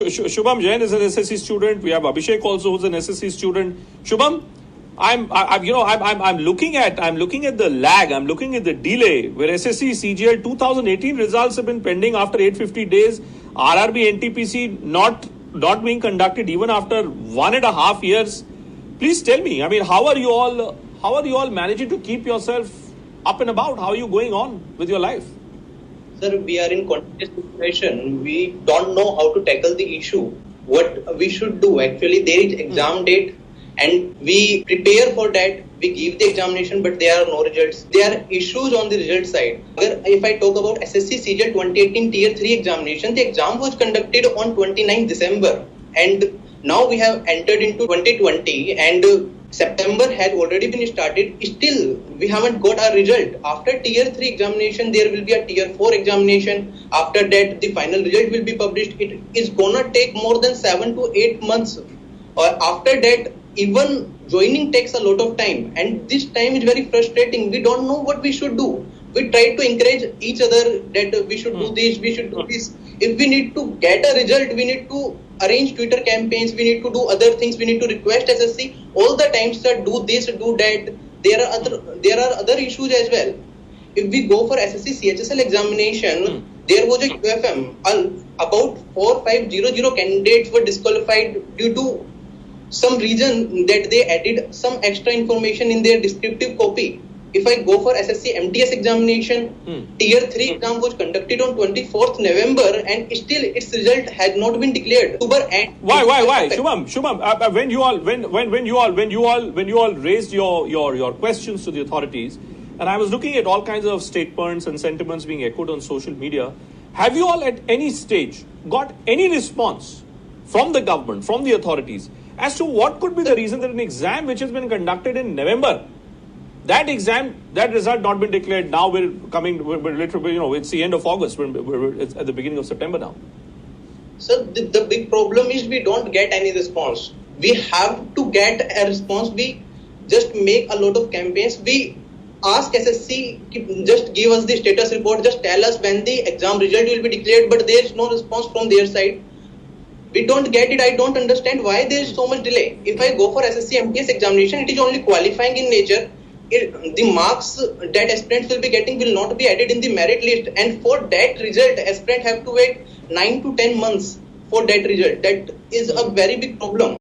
Shubham Jain is an SSC student. We have Abhishek also, who's an SSC student. Shubham, I'm looking at the lag. I'm looking at the delay where SSC CGL 2018 results have been pending after 850 days. RRB NTPC not being conducted even after 1.5 years. Please tell me. I mean, how are you all managing to keep yourself up and about? How are you going on with your life? Sir, we are in contest situation. We don't know how to tackle the issue. What we should do, actually, there is exam date and we prepare for that. We give the examination, but there are no results. There are issues on the result side. If I talk about SSC CGL 2018 Tier 3 examination, the exam was conducted on 29 December. And now we have entered into 2020 and September has already been started. Still, we haven't got our result. After Tier 3 examination, there will be a Tier 4 examination. After that, the final result will be published. It is gonna take more than 7 to 8 months. After that, even joining takes a lot of time. And this time is very frustrating. We don't know what we should do. We try to encourage each other that we should do this, we should do this. If we need to get a result, we need to arrange Twitter campaigns, we need to do other things, we need to request SSC all the time, sir, do this, do that. There are other issues as well. If we go for SSC CHSL examination, there was a UFM. About 4500 candidates were disqualified due to some reason that they added some extra information in their descriptive copy. If I go for SSC MTS examination, Tier 3 exam was conducted on 24th November and still its result has not been declared. Why? Shubham, when you all raised your questions to the authorities, and I was looking at all kinds of statements and sentiments being echoed on social media, have you all at any stage got any response from the government, from the authorities, as to what could be the reason that an exam which has been conducted in November, that result not been declared? Now we're literally, it's the end of August. It's at the beginning of September now. So the big problem is we don't get any response. We have to get a response. We just make a lot of campaigns. We ask SSC, just give us the status report, just tell us when the exam result will be declared, but there is no response from their side. We don't get it. I don't understand why there is so much delay. If I go for SSC MTS examination, it is only qualifying in nature. The marks that aspirants will be getting will not be added in the merit list, and for that result aspirant have to wait 9 to 10 months for that result. That is a very big problem.